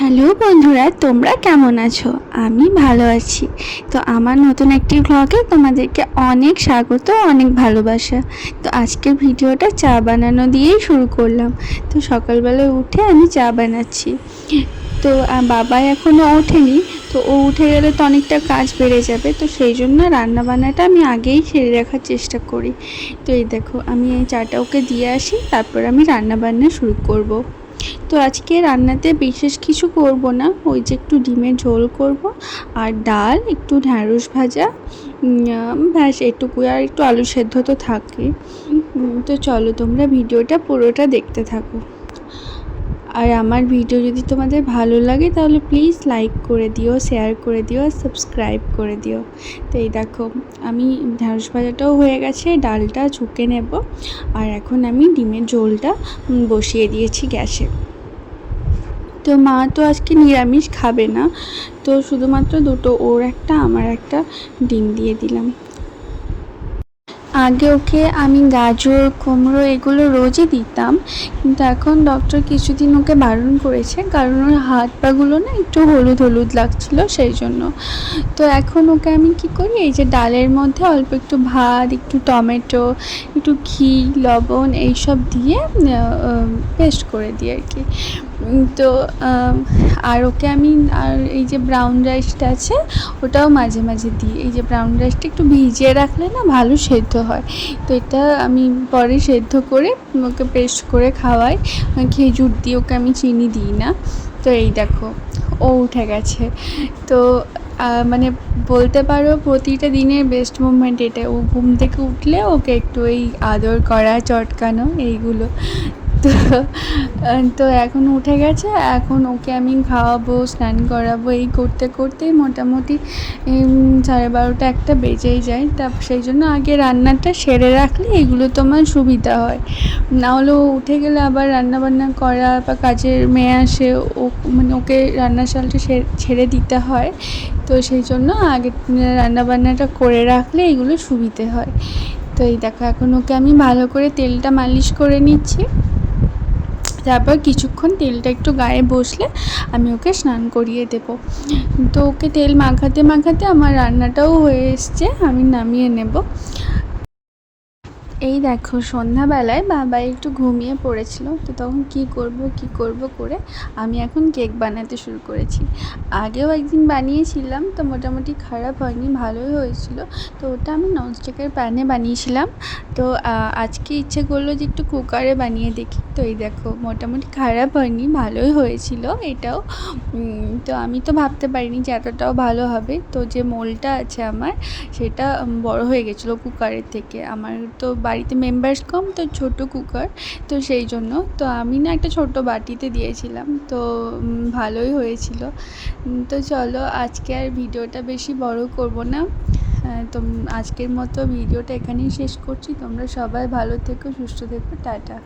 Hello বন্ধুরা, তোমরা কেমন আছো? আমি ভালো আছি। তো আমার নতুন একটি ব্লগে তোমাদেরকে অনেক স্বাগত, অনেক ভালোবাসা। তো আজকের ভিডিওটা চা বানানো দিয়েই শুরু করলাম। তো সকালবেলায় উঠে আমি চা বানাচ্ছি। তো বাবা এখনও ওঠেনি, তো ও উঠে গেলে তো অনেকটা কাজ বেড়ে যাবে। তো সেই জন্য রান্নাবান্নাটা আমি আগেই সেরে রাখার চেষ্টা করি। তো এই দেখো, আমি এই চাটা ওকে দিয়ে আসি, তারপর আমি রান্নাবান্না শুরু করব। তো আজকে রান্নাতে বিশেষ কিছু করব না, ওই যে একটু ডিমের ঝোল করব আর ডাল, একটু ঢ্যাঁড়স ভাজা, ব্যাস এটুকুই। আর একটু আলু সেদ্ধ তো থাকে। তো চলো তোমরা ভিডিওটা পুরোটা দেখতে থাকো। আর আমার ভিডিও যদি তোমাদের ভালো লাগে তাহলে প্লিজ লাইক করে দিও, শেয়ার করে দিও আর সাবস্ক্রাইব করে দিও। তো এই দেখো, আমি ঢ্যাঁড়স ভাজাটাও হয়ে গেছে, ডালটা ঝুঁকে নেব। আর এখন আমি ডিমের ঝোলটা বসিয়ে দিয়েছি গ্যাসে। তো মা তো আজকে নিরামিষ খাবে না, তো শুধুমাত্র দুটো, ওর একটা আমার একটা ডিম দিয়ে দিলাম। আগে ওকে আমি গাজর, কুমড়ো এগুলো রোজই দিতাম, কিন্তু এখন ডক্টর কিছুদিন ওকে বারণ করেছে, কারণ ওর হাত পাগুলো না একটু হলুদ হলুদ লাগছিলো, সেই জন্য। তো এখন ওকে আমি কি করি, এই যে ডালের মধ্যে অল্প একটু ভাত, একটু টমেটো, একটু ঘি, লবণ এইসব দিয়ে পেস্ট করে দিই আর কি। তো আর ওকে আমি আর এই যে ব্রাউন রাইসটা আছে ওটাও মাঝে মাঝে দিই। এই যে ব্রাউন রাইসটা একটু ভিজিয়ে রাখলে না ভালো সেদ্ধ হয়, তো এটা আমি পরে সেদ্ধ করে ওকে পেস্ট করে খাওয়াই। খেজুর দিয়ে, ওকে আমি চিনি দিই না। তো এই দেখো, ও উঠে গেছে। তো মানে বলতে পারো প্রতিটা দিনের বেস্ট মুভমেন্ট এটা। ও ঘুম থেকে উঠলে ওকে একটু এই আদর করা, চটকানো এইগুলো। তো তো এখন উঠে গেছে, এখন ওকে আমি খাওয়াবো, স্নান করাবো, এই করতে করতেই মোটামুটি 12:30 একটা বেজেই যায়। তা সেই জন্য আগে রান্নাটা সেরে রাখলে এগুলো তোমার সুবিধা হয়। নাহলে ও উঠে গেলে আবার রান্নাবান্না করা বা কাজের মেয়ে আসে, ও মানে ওকে রান্নাশালটা ছেড়ে দিতে হয়। তো সেই জন্য আগে রান্নাবান্নাটা করে রাখলে এগুলো সুবিধে হয়। তো এই দেখো, এখন ওকে আমি ভালো করে তেলটা মালিশ করে নিচ্ছি। তারপর কিছুক্ষণ তেলটা একটু গায়ে বসলে আমি ওকে স্নান করিয়ে দেব। তো ওকে তেল মাখাতে মাখাতে আমার রান্নাটাও হয়ে এসছে, আমি নামিয়ে নেব। এই দেখো, সন্ধ্যাবেলায় বাবা একটু ঘুমিয়ে পড়েছিল, তো তখন কি করব করে আমি এখন কেক বানাতে শুরু করেছি। আগেও একদিন বানিয়েছিলাম, তো মোটামুটি খারাপ হয়নি, ভালোই হয়েছিল। তো ওটা আমি ননস্টিকের প্যানে বানিয়েছিলাম। তো আজকে ইচ্ছে করলো যে একটু কুকারে বানিয়ে দেখি। তো এই দেখো, মোটামুটি খারাপ হয়নি, ভালোই হয়েছিল এটাও। তো আমি তো ভাবতে পারিনি যে এতটাও ভালো হবে। তো যে মোলটা আছে আমার, সেটা বড় হয়ে গেছিলো কুকারের থেকে। আমার তো বাড়িতে মেম্বার্স কম, তো ছোট কুকার, তো সেই জন্য তো আমি না একটা ছোট বাটিতে দিয়েছিলাম। তো ভালোই হয়েছিল। তো চলো, আজকে আর ভিডিওটা বেশি বড় করব না। তো আজকের মতো ভিডিওটা এখানেই শেষ করছি। তোমরা সবাই ভালো থেকো, সুস্থ থেকো, টাটা।